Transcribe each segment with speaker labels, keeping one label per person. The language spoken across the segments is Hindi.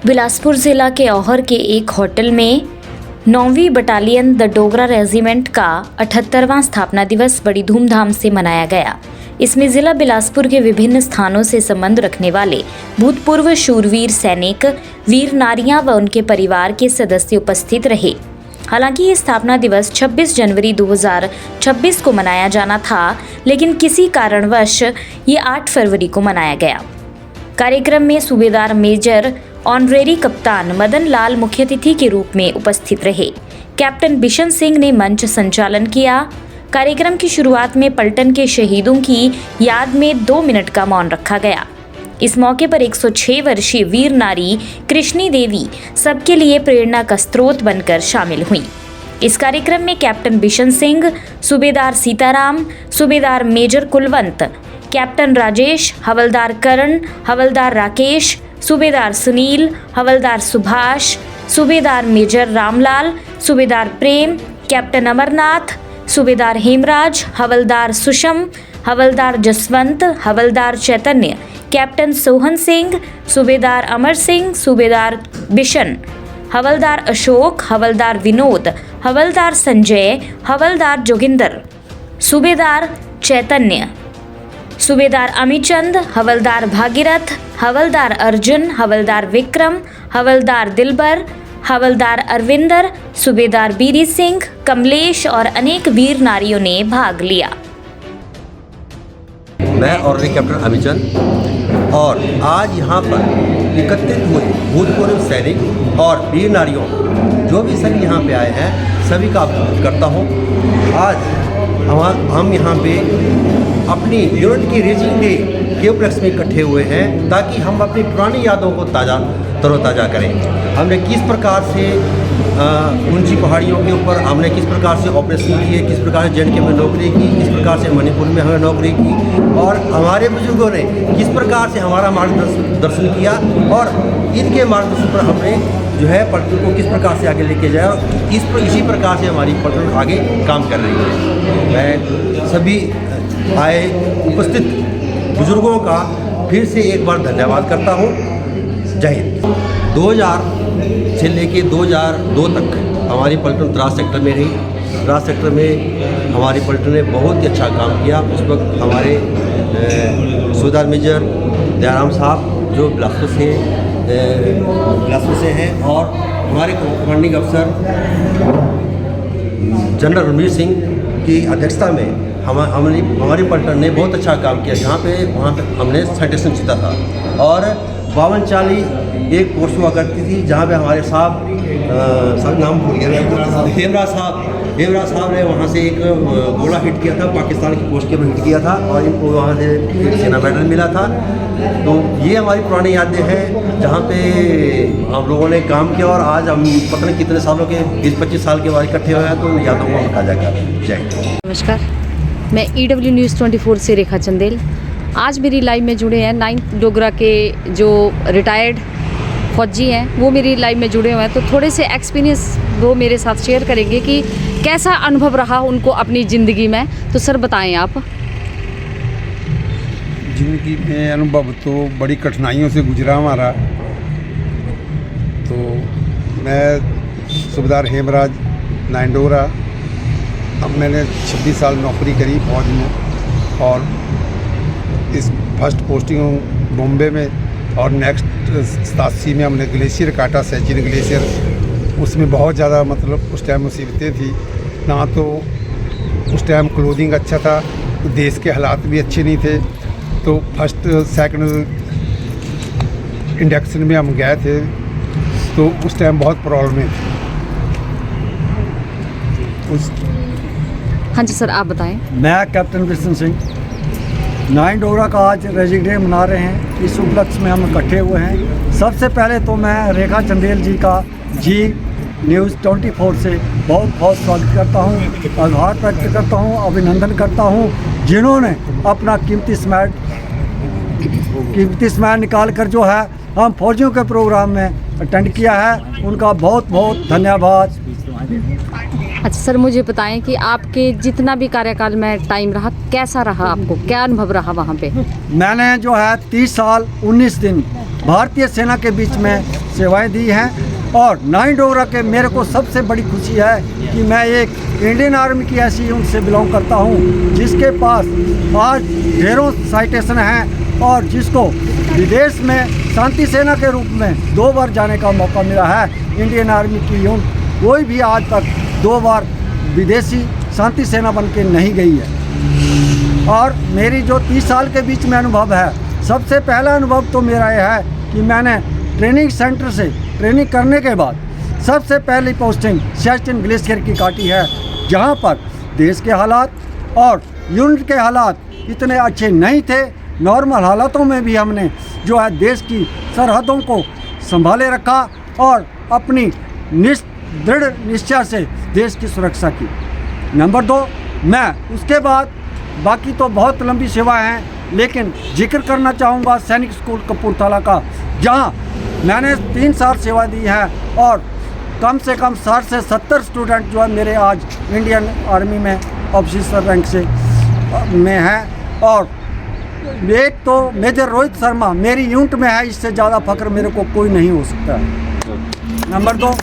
Speaker 1: बिलासपुर जिला के औहर के एक होटल में 9वीं बटालियन द डोगरा रेजिमेंट का 78वां स्थापना दिवस बड़ी धूमधाम से मनाया गया। इसमें जिला बिलासपुर के विभिन्न स्थानों से संबंध रखने वाले भूतपूर्व शूरवीर सैनिक, वीर नारियां व उनके परिवार के सदस्य उपस्थित रहे। हालांकि ये स्थापना दिवस 26 जनवरी 2026 को मनाया जाना था, लेकिन किसी कारणवश ये 8 फरवरी को मनाया गया। कार्यक्रम में सूबेदार मेजर ऑनरेरी कप्तान मदन लाल मुख्य अतिथि के रूप में उपस्थित रहे। कैप्टन बिशन सिंह ने मंच संचालन किया। कार्यक्रम की शुरुआत में पलटन के शहीदों की याद में 2 मिनट का मौन रखा गया। इस मौके पर 106 वर्षीय वीर नारी कृष्णी देवी सबके लिए प्रेरणा का स्रोत बनकर शामिल हुई। इस कार्यक्रम में कैप्टन बिशन सिंह, सूबेदार सीताराम, सूबेदार मेजर कुलवंत, कैप्टन राजेश, हवलदार करण, हवलदार राकेश, सूबेदार सुनील, हवलदार सुभाष, सूबेदार मेजर रामलाल, सूबेदार प्रेम, कैप्टन अमरनाथ, सूबेदार हेमराज, हवलदार सुषम, हवलदार जसवंत, हवलदार चैतन्य, कैप्टन सोहन सिंह, सूबेदार अमर सिंह, सूबेदार बिशन, हवलदार अशोक, हवलदार विनोद, हवलदार संजय, हवलदार जोगिंदर, सूबेदार चैतन्य, सूबेदार अमीचंद, हवलदार भागीरथ, हवलदार अर्जुन, हवलदार विक्रम, हवलदार दिलबर, हवलदार अरविंदर, सूबेदार बीरी सिंह, कमलेश और अनेक वीर नारियों ने भाग लिया।
Speaker 2: मैं ऑनरेरी कैप्टन अमीचंद और आज यहाँ पर एकत्रित हुए भूतपूर्व सैनिक और वीर नारियों जो भी सभी यहाँ पे आए हैं सभी का अभिनंदन करता हूँ। आज हम यहाँ पे अपनी यूनिट की रेजिंग डे के उपलक्ष्य में इकट्ठे हुए हैं ताकि हम अपनी पुरानी यादों को तरोताज़ा करें। हमने किस प्रकार से ऊंची पहाड़ियों के ऊपर हमने किस प्रकार से ऑपरेशन किए, किस प्रकार से JNK में नौकरी की, किस प्रकार से मणिपुर में हमें नौकरी की और हमारे बुजुर्गों ने किस प्रकार से हमारा मार्गदर्शन किया और इनके मार्गदर्शन पर हमने जो है पलटन को किस प्रकार से आगे लेके जाए और इसी प्रकार से हमारी पलटन आगे काम कर रही है। मैं सभी आए उपस्थित बुजुर्गों का फिर से एक बार धन्यवाद करता हूँ। जय हिंद। 2000 से लेके 2002 तक हमारी पलटन द्रास सेक्टर में रही। द्रास सेक्टर में हमारी पलटन ने बहुत ही अच्छा काम किया। उस वक्त हमारे सूबेदार मेजर दयाराम साहब जो बिलासपुर से हैं और हमारे कमांडिंग अफसर जनरल रणवीर सिंह की अध्यक्षता में हमारी पलटन ने बहुत अच्छा काम किया। जहाँ पे वहाँ तक हमने साइटेशन जीता था और 52-40 एक पोस्ट हुआ करती थी जहाँ पे हमारे साहब नाम भूल गया हेमराज साहब ने वहाँ से एक घोड़ा हिट किया था, पाकिस्तान की पोस्ट के ऊपर हिट किया था और इनको वहाँ से सेना मेडल मिला था। तो ये हमारी पुरानी यादें हैं जहाँ पे हम लोगों ने काम किया और आज हम पता नहीं कितने सालों के 20-25 साल के बाद इकट्ठे हुए हैं तो उन यादों को हम ताज़ा कर। जय।
Speaker 3: नमस्कार, मैं EW न्यूज़ 24 से रेखा चंदेल। आज मेरी लाइव में जुड़े हैं 9 डोगरा के जो रिटायर्ड फौजी हैं वो मेरी लाइव में जुड़े हुए हैं। तो थोड़े से एक्सपीरियंस वो मेरे साथ शेयर करेंगे कि कैसा अनुभव रहा उनको अपनी ज़िंदगी में। तो सर बताएं आप।
Speaker 4: ज़िंदगी में अनुभव तो बड़ी कठिनाइयों से गुजरा हमारा। तो मैं सूबेदार हेमराज 9 डोगरा, अब मैंने 26 साल नौकरी करी फौज में और इस फर्स्ट पोस्टिंग बॉम्बे में और नेक्स्ट 87 में हमने ग्लेशियर काटा, सचिन ग्लेशियर। उसमें बहुत ज़्यादा मतलब उस टाइम मुसीबतें थी ना, तो उस टाइम क्लोथिंग अच्छा था, तो देश के हालात भी अच्छे नहीं थे। तो फर्स्ट सेकंड इंडक्शन में हम गए थे तो उस टाइम बहुत प्रॉब्लमें थी उस।
Speaker 3: हाँ जी सर, आप बताएं।
Speaker 5: मैं कैप्टन बिशन सिंह 9 डोगरा का आज रेजिंग डे मना रहे हैं। इस उपलक्ष्य में हम इकट्ठे हुए हैं। सबसे पहले तो मैं रेखा चंदेल जी का न्यूज़ 24 से बहुत बहुत स्वागत करता हूँ, आभार व्यक्त करता हूँ, अभिनंदन करता हूँ जिन्होंने अपना कीमती समय निकाल कर जो है हम फौजियों के प्रोग्राम में अटेंड किया है। उनका बहुत बहुत धन्यवाद।
Speaker 3: अच्छा सर, मुझे बताएं कि आपके जितना भी कार्यकाल में टाइम रहा कैसा रहा, आपको क्या अनुभव रहा वहाँ पे?
Speaker 5: मैंने जो है 30 साल 19 दिन भारतीय सेना के बीच में सेवाएं दी हैं। और नाइन डोगरा के मेरे को सबसे बड़ी खुशी है कि मैं एक इंडियन आर्मी की ऐसी यूनिट से बिलोंग करता हूं जिसके पास आज ढेरों साइटेशन हैं और जिसको विदेश में शांति सेना के रूप में 2 बार जाने का मौका मिला है। इंडियन आर्मी की यूनिट कोई भी आज तक 2 बार विदेशी शांति सेना बन के नहीं गई है। और मेरी जो 30 साल के बीच में अनुभव है, सबसे पहला अनुभव तो मेरा यह है कि मैंने ट्रेनिंग सेंटर से ट्रेनिंग करने के बाद सबसे पहली पोस्टिंग सियाचिन ग्लेशियर की काटी है, जहां पर देश के हालात और यूनिट के हालात इतने अच्छे नहीं थे। नॉर्मल हालातों में भी हमने जो है देश की सरहदों को संभाले रखा और अपनी दृढ़ निश्चय से देश की सुरक्षा की। नंबर 2, मैं उसके बाद बाकी तो बहुत लंबी सेवाएं हैं, लेकिन जिक्र करना चाहूँगा सैनिक स्कूल कपूरथला का, जहां मैंने 3 साल सेवा दी है और कम से कम 60 से 70 स्टूडेंट जो है मेरे आज इंडियन आर्मी में ऑफिसर रैंक से में हैं। और एक तो मेजर रोहित शर्मा मेरी यूनिट में है, इससे ज़्यादा फख्र मेरे को कोई नहीं हो सकता है। नंबर 2,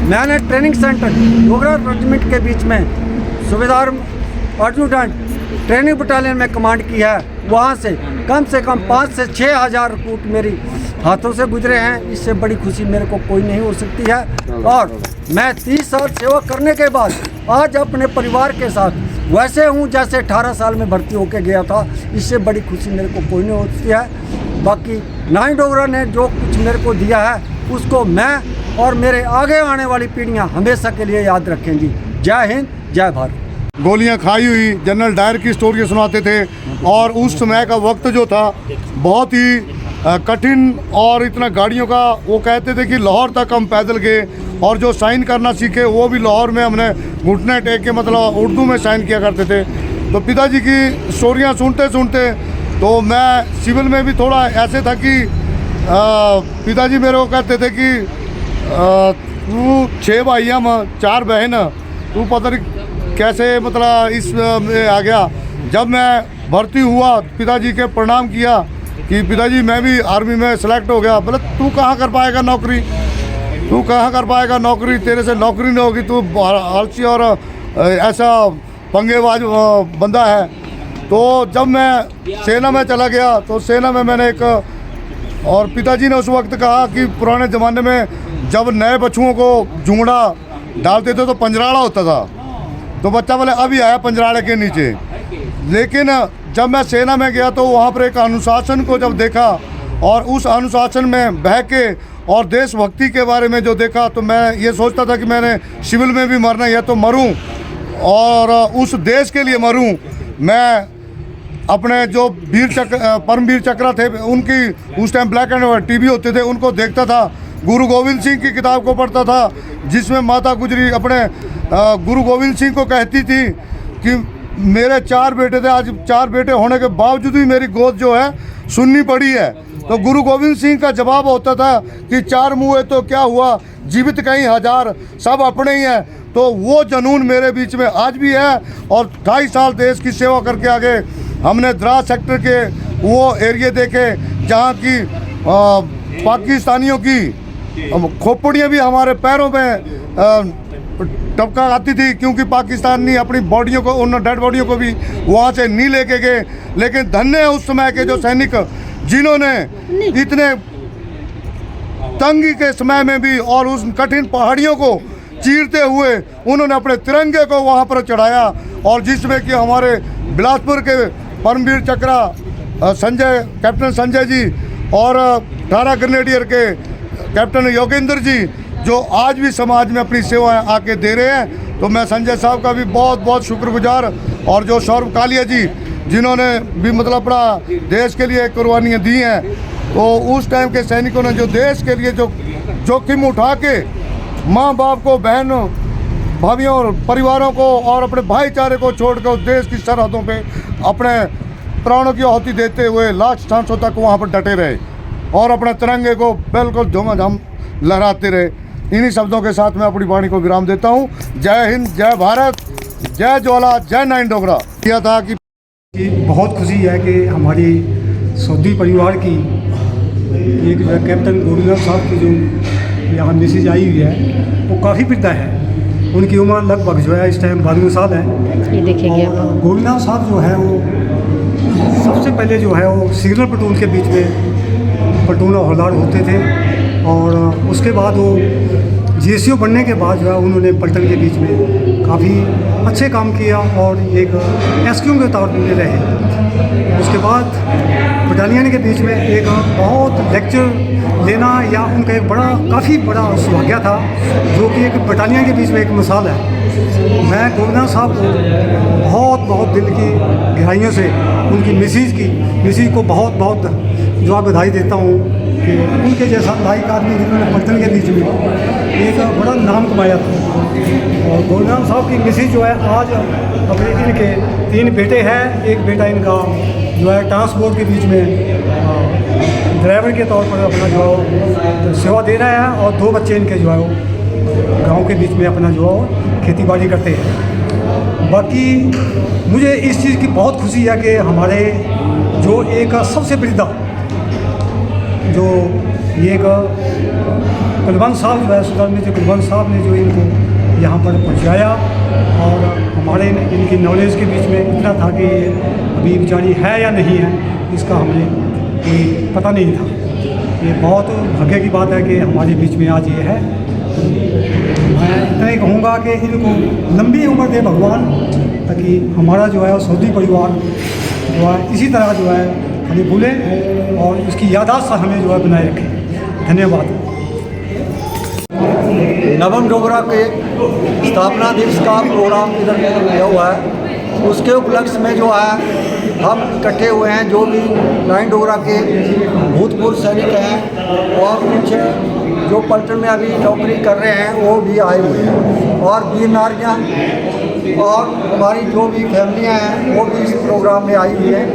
Speaker 5: मैंने ट्रेनिंग सेंटर डोगरा रेजिमेंट के बीच में सूबेदार एडजुटेंट ट्रेनिंग बटालियन में कमांड की है। वहाँ से कम 5 से 6 हज़ार रिक्रूट मेरी हाथों से गुजरे हैं। इससे बड़ी खुशी मेरे को कोई नहीं हो सकती है। और मैं 30 साल सेवा करने के बाद आज अपने परिवार के साथ वैसे हूँ जैसे 18 साल में भर्ती होके गया था। इससे बड़ी खुशी मेरे को कोई नहीं होती है। बाकी नाइन डोगरा ने जो कुछ मेरे को दिया है उसको मैं और मेरे आगे आने वाली पीढ़ियाँ हमेशा के लिए याद रखेंगी। जय हिंद, जय भारत।
Speaker 6: गोलियां खाई हुई जनरल डायर की स्टोरी सुनाते थे और उस समय का वक्त जो था बहुत ही कठिन और इतना गाड़ियों का, वो कहते थे कि लाहौर तक हम पैदल गए और जो साइन करना सीखे वो भी लाहौर में हमने घुटने टेक के मतलब उर्दू में साइन किया करते थे। तो पिताजी की स्टोरियां सुनते सुनते तो मैं सिविल में भी थोड़ा ऐसे था कि पिताजी मेरे को कहते थे कि तू 6 भाई हम 4 बहन, तू पता नहीं कैसे मतलब इस में आ गया। जब मैं भर्ती हुआ पिताजी के प्रणाम किया कि पिताजी मैं भी आर्मी में सेलेक्ट हो गया। बोले तू कहाँ कर पाएगा नौकरी, तू कहाँ कर पाएगा नौकरी, तेरे से नौकरी नहीं होगी, तू आलसी और ऐसा पंगेबाज बंदा है। तो जब मैं सेना में चला गया तो सेना में मैंने एक, और पिताजी ने उस वक्त कहा कि पुराने ज़माने में जब नए बच्चों को जूंगड़ा डालते थे तो पंजराड़ा होता था, तो बच्चा बोले अभी आया पंजराड़े के नीचे। लेकिन जब मैं सेना में गया तो वहाँ पर एक अनुशासन को जब देखा और उस अनुशासन में बह के और देशभक्ति के बारे में जो देखा तो मैं ये सोचता था कि मैंने सिविल में भी मरना है तो मरूं और उस देश के लिए मरूं। मैं अपने जो परमवीर चक्र थे उनकी उस time black and white TV होते थे उनको देखता था। गुरु गोविंद सिंह की किताब को पढ़ता था जिसमें माता गुजरी अपने गुरु गोविंद सिंह को कहती थी कि मेरे 4 बेटे थे, आज 4 बेटे होने के बावजूद भी मेरी गोद जो है सुननी पड़ी है। तो गुरु गोविंद सिंह का जवाब होता था कि 4 मुँह है तो क्या हुआ, जीवित कहीं 1000, सब अपने ही हैं। तो वो जुनून मेरे बीच में आज भी है और 2.5 साल देश की सेवा करके आगे हमने द्रास सेक्टर के वो एरिया देखे जहाँ की पाकिस्तानियों की खोपड़ियाँ भी हमारे पैरों में टपका आती थी, क्योंकि पाकिस्तानी अपनी बॉडियों को, उन डेड बॉडियों को भी वहाँ से नहीं लेके गए। लेकिन धन्य है उस समय के जो सैनिक जिन्होंने इतने तंगी के समय में भी और उस कठिन पहाड़ियों को चीरते हुए उन्होंने अपने तिरंगे को वहाँ पर चढ़ाया। और जिसमें कि हमारे बिलासपुर के परमवीर चक्र कैप्टन संजय जी और 18 ग्रेनेडियर के कैप्टन योगेंद्र जी जो आज भी समाज में अपनी सेवाएं आके दे रहे हैं। तो मैं संजय साहब का भी बहुत बहुत शुक्रगुजार, और जो सौरभ कालिया जी जिन्होंने भी मतलब अपना देश के लिए कुर्बानियाँ दी हैं। तो उस टाइम के सैनिकों ने जो देश के लिए जो जोखिम उठा के माँ बाप को, बहन भाइयों और परिवारों को और अपने भाईचारे को छोड़कर उस देश की सरहदों पे अपने प्राणों की आहुति देते हुए लास्ट सांसों तक वहाँ पर डटे रहे और अपने तिरंगे को बिल्कुल धूमधाम लहराते रहे। इन्हीं शब्दों के साथ मैं अपनी वाणी को विराम देता हूँ। जय हिंद, जय भारत, जय ज्वाला, जय नाइन डोगरा। किया था कि
Speaker 7: बहुत खुशी है कि हमारी सऊदी परिवार की एक जो है कैप्टन गोविंद साहब की जो यहाँ मैसेज आई हुई है वो काफ़ी वृद्धा है। उनकी उम्र लगभग जो है इस टाइम 92 साल है।
Speaker 3: ये देखिए आप।
Speaker 7: और गोविंद साहब जो है वो सबसे पहले जो है वो सिग्नल प्लेटून के बीच में प्लेटून और हवलदार होते थे, और उसके बाद वो जीएसयू बनने के बाद जो है उन्होंने पलटन के बीच में काफ़ी अच्छे काम किया और एक एसक्यू के तौर पर रहे। उसके बाद बटालियन के बीच में एक बहुत लेक्चर लेना या उनका एक काफ़ी बड़ा सौभाग्य था, जो कि एक बटालियन के बीच में एक मिसाल है। मैं गोविंद साहब को बहुत दिल की गहराइयों से उनकी मिसेज को बहुत जो आप बधाई देता हूँ कि उनके जैसा लाइक आदमी जिन्होंने पलटन के बीच में एक बड़ा नाम कमाया था। और गोविंद साहब की मिसेज जो है आज अपने इनके 3 बेटे हैं। एक बेटा इनका जो है ट्रांसपोर्ट के बीच में ड्राइवर के तौर पर अपना जो है सेवा दे रहा है, और 2 बच्चे इनके जो है वो गाँव के बीच में अपना जो है खेती बाड़ी करते हैं। बाकी मुझे इस चीज़ की बहुत खुशी है कि हमारे जो एक सबसे वृद्धा जो ये एक कुलवंत साहब जो है सुल्तान मिर्जा कुलवंत साहब ने जो इनको यहाँ पर पहुँचाया, और हमारे इनकी नॉलेज के बीच में इतना था कि ये अभी बेचारी है या नहीं है इसका हमें कोई पता नहीं था। ये बहुत भाग्य की बात है कि हमारे बीच में आज ये है। मैं इतना ही कहूँगा कि इनको लंबी उम्र दे भगवान, ताकि हमारा जो है सऊदी परिवार जो है इसी तरह जो है हमें भूलें और इसकी याददाश्त हमें जो है बनाए रखें। धन्यवाद।
Speaker 5: नवम डोगरा के स्थापना दिवस का प्रोग्राम इधर किया हुआ है, उसके उपलक्ष्य में जो है हम इकट्ठे हुए हैं। जो भी 9 डोगरा के भूतपूर्व सैनिक हैं और कुछ जो पलटन में अभी नौकरी कर रहे हैं वो भी आए हुए हैं, और वीर नारियाँ और हमारी जो भी फैमिलियाँ हैं वो भी इस प्रोग्राम में आई हुई हैं।